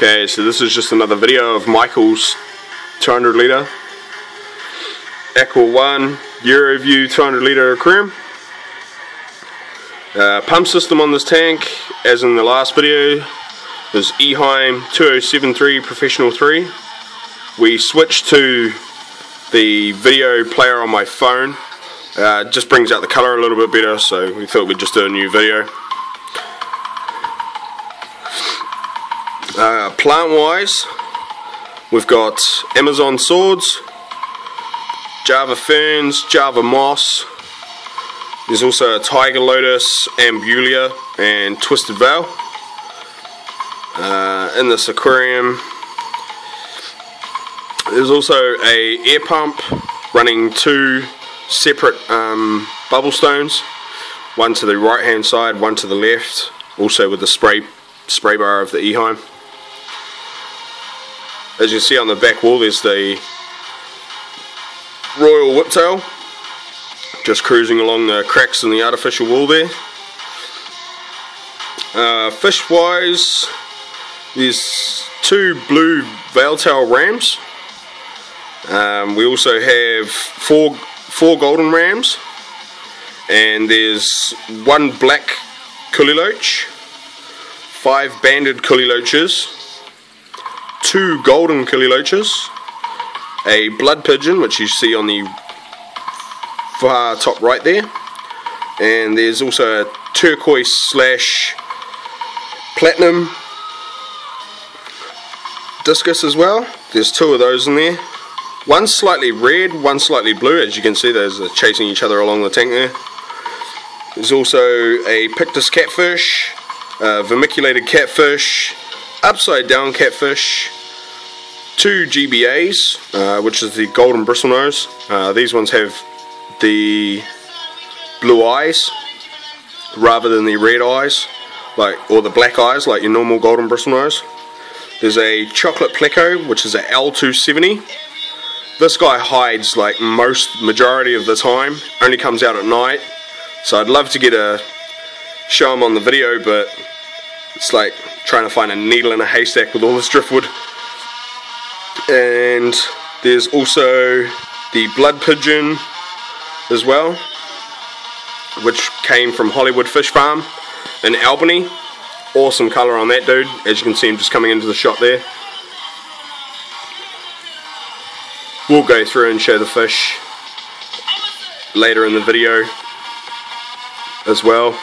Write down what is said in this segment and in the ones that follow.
Okay, so this is just another video of Michael's 200 litre Aqua 1 Euroview 200 litre aquarium. Pump system on this tank, as in the last video, is Eheim 2073 Professional 3. We switched to the video player on my phone. It just brings out the colour a little bit better, so we thought we'd just do a new video. Plant wise, we've got Amazon swords, Java ferns, Java moss. There's also a tiger lotus, ambulia and twisted veil. In this aquarium there's also a air pump running two separate bubble stones, one to the right hand side, one to the left, also with the spray bar of the Eheim. As you see on the back wall, there's the royal whiptail just cruising along the cracks in the artificial wall there. Fish wise, there's two blue veiltail rams. We also have four golden rams, and there's one black cullyloach, 5 banded cullyloaches, 2 golden cullyloaches, a blood pigeon which you see on the far top right there, and there's also a turquoise slash platinum discus as well. There's 2 of those in there. One's slightly red, one's slightly blue. As you can see, those are chasing each other along the tank there. There's also a pictus catfish, vermiculated catfish, upside down catfish, 2 GBAs, which is the golden bristlenose. These ones have the blue eyes rather than the red eyes, or the black eyes like your normal golden bristlenose. There's a chocolate pleco, which is a L270. This guy hides like majority of the time, only comes out at night, so I'd love to get a show him on the video, but it's like trying to find a needle in a haystack with all this driftwood. And there's also the blood pigeon as well, which came from Hollywood Fish Farm in Albany. Awesome colour on that dude, as you can see him just coming into the shot there. We'll go through and show the fish later in the video as well.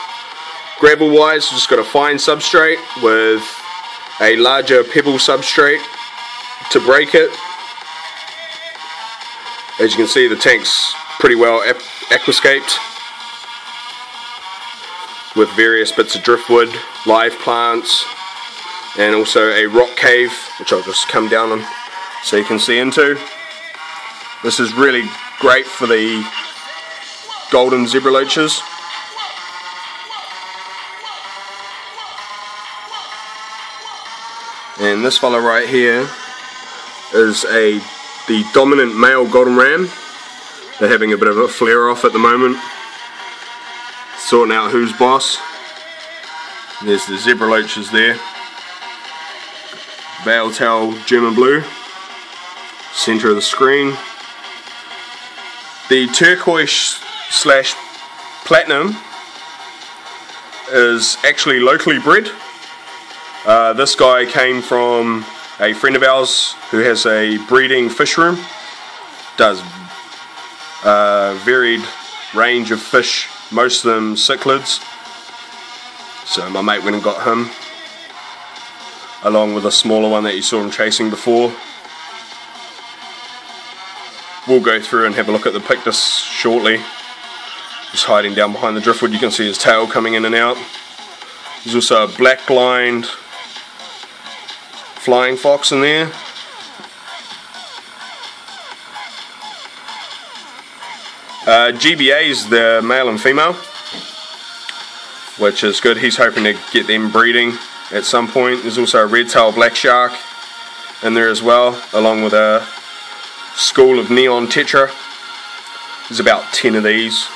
Gravel wise, just got a fine substrate with a larger pebble substrate to break it. As you can see, the tank's pretty well aquascaped with various bits of driftwood, live plants, and also a rock cave, which I'll just come down on so you can see into. This is really great for the golden zebra loaches. And this fella right here is the dominant male golden ram. They're having a bit of a flare off at the moment, sorting out who's boss. There's the zebra loaches there. Veiltail German blue, center of the screen. The turquoise slash platinum is actually locally bred. This guy came from a friend of ours who has a breeding fish room. Does varied range of fish, most of them cichlids. So my mate went and got him, along with a smaller one that you saw him chasing before. We'll go through and have a look at the pictus shortly. Just hiding down behind the driftwood, you can see his tail coming in and out. There's also a black lined flying fox in there. GBA's the male and female, which is good. He's hoping to get them breeding at some point. There's also a red-tailed black shark in there as well, along with a school of neon tetra. There's about 10 of these.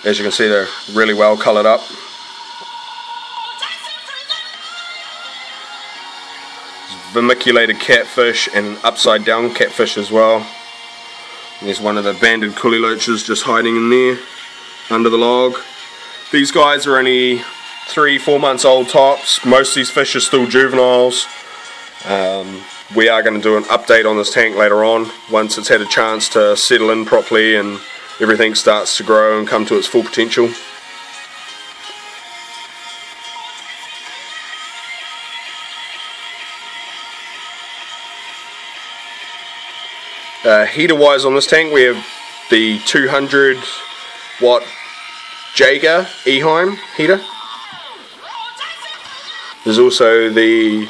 As you can see, they're really well coloured up. vermiculated catfish and an upside down catfish as well. And there's one of the banded coolie loaches just hiding in there under the log. These guys are only 3-4 months old tops. Most of these fish are still juveniles. We are going to do an update on this tank later on once it's had a chance to settle in properly and everything starts to grow and come to its full potential. Heater wise on this tank we have the 200 watt Jaeger Eheim heater. There's also the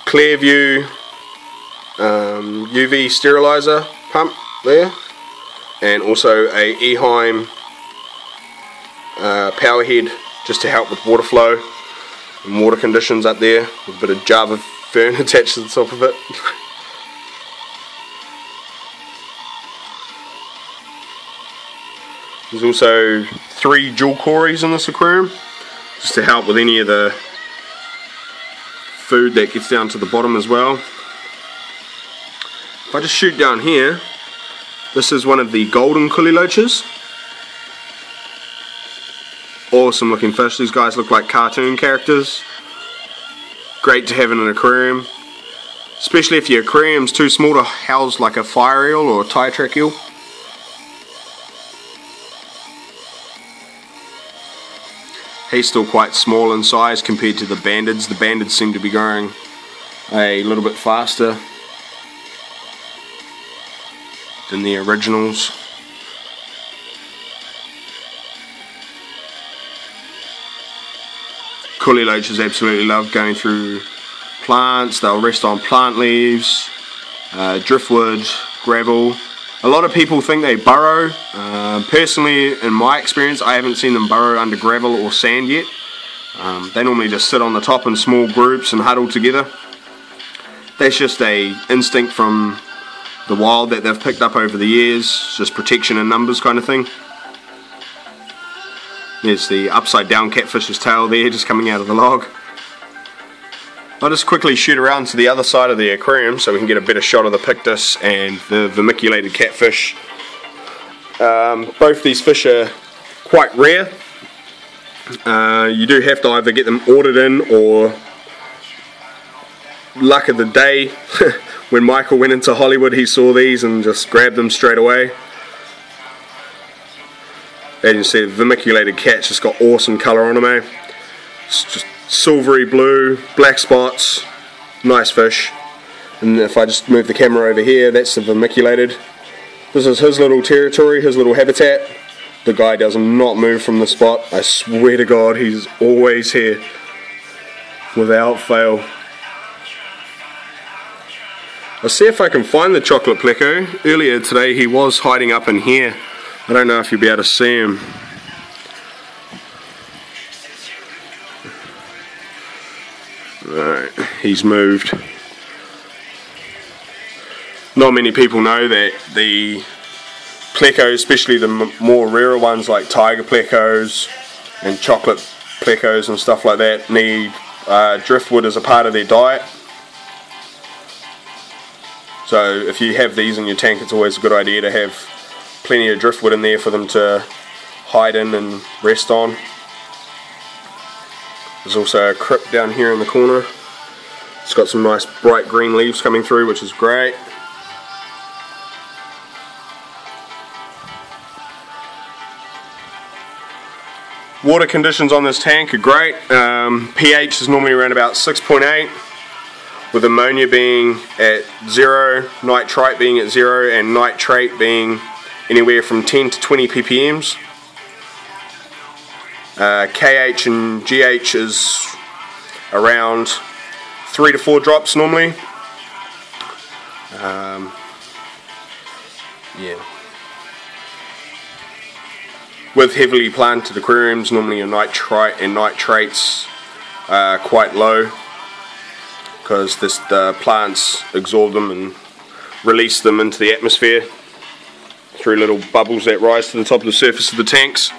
Clearview UV sterilizer pump there, and also a Eheim power head just to help with water flow and water conditions up there, with a bit of Java fern attached to the top of it. There's also 3 dual cories in this aquarium just to help with any of the food that gets down to the bottom as well. If I just shoot down here, this is one of the golden coolie loaches. Awesome looking fish. These guys look like cartoon characters. Great to have in an aquarium, especially if your aquarium's too small to house like a fire eel or a tie track eel. He's still quite small in size compared to the bandeds. The bandeds seem to be growing a little bit faster than the originals. Coolie loaches absolutely love going through plants. They'll rest on plant leaves, driftwood, gravel. A lot of people think they burrow. Personally, in my experience, I haven't seen them burrow under gravel or sand yet. They normally just sit on the top in small groups and huddle together. That's just a instinct from the wild that they've picked up over the years, just protection in numbers kind of thing. There's the upside down catfish's tail there just coming out of the log. I'll just quickly shoot around to the other side of the aquarium so we can get a better shot of the pictus and the vermiculated catfish. Both these fish are quite rare. You do have to either get them ordered in, or luck of the day, when Michael went into Hollywood he saw these and just grabbed them straight away. As you can see, the vermiculated cat's just got awesome colour on them, eh? It's just silvery blue, black spots, nice fish. And if I just move the camera over here, that's the vermiculated. This is his little territory, his little habitat. The guy does not move from the spot. I swear to God, he's always here, without fail. I'll see if I can find the chocolate pleco. Earlier today he was hiding up in here. I don't know if you'll be able to see him. Right, he's moved. Not many people know that the plecos, especially the more rarer ones like tiger plecos and chocolate plecos and stuff like that, need driftwood as a part of their diet. So if you have these in your tank, it's always a good idea to have plenty of driftwood in there for them to hide in and rest on. There's also a crypt down here in the corner. It's got some nice bright green leaves coming through, which is great. Water conditions on this tank are great. pH is normally around about 6.8, with ammonia being at 0, nitrite being at 0, and nitrate being anywhere from 10 to 20 ppms. KH and GH is around 3 to 4 drops normally. Yeah. With heavily planted aquariums, normally your nitrite and nitrates are quite low, because the plants absorb them and release them into the atmosphere through little bubbles that rise to the top of the surface of the tanks.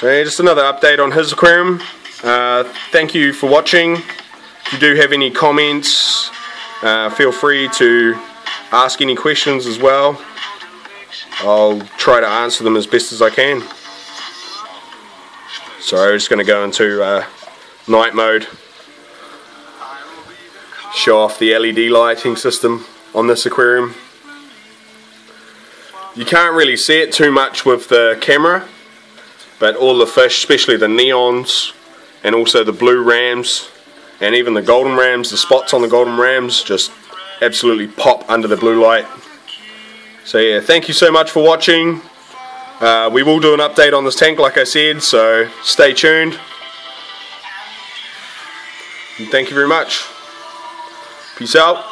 So yeah, just another update on his aquarium. Thank you for watching. If you do have any comments, feel free to ask any questions as well. I'll try to answer them as best as I can. So I'm just going to go into night mode, show off the LED lighting system on this aquarium. You can't really see it too much with the camera, but all the fish, especially the neons and also the blue rams and even the golden rams, the spots on the golden rams just absolutely pop under the blue light. So yeah, thank you so much for watching. We will do an update on this tank like I said, so stay tuned. And thank you very much. Peace out.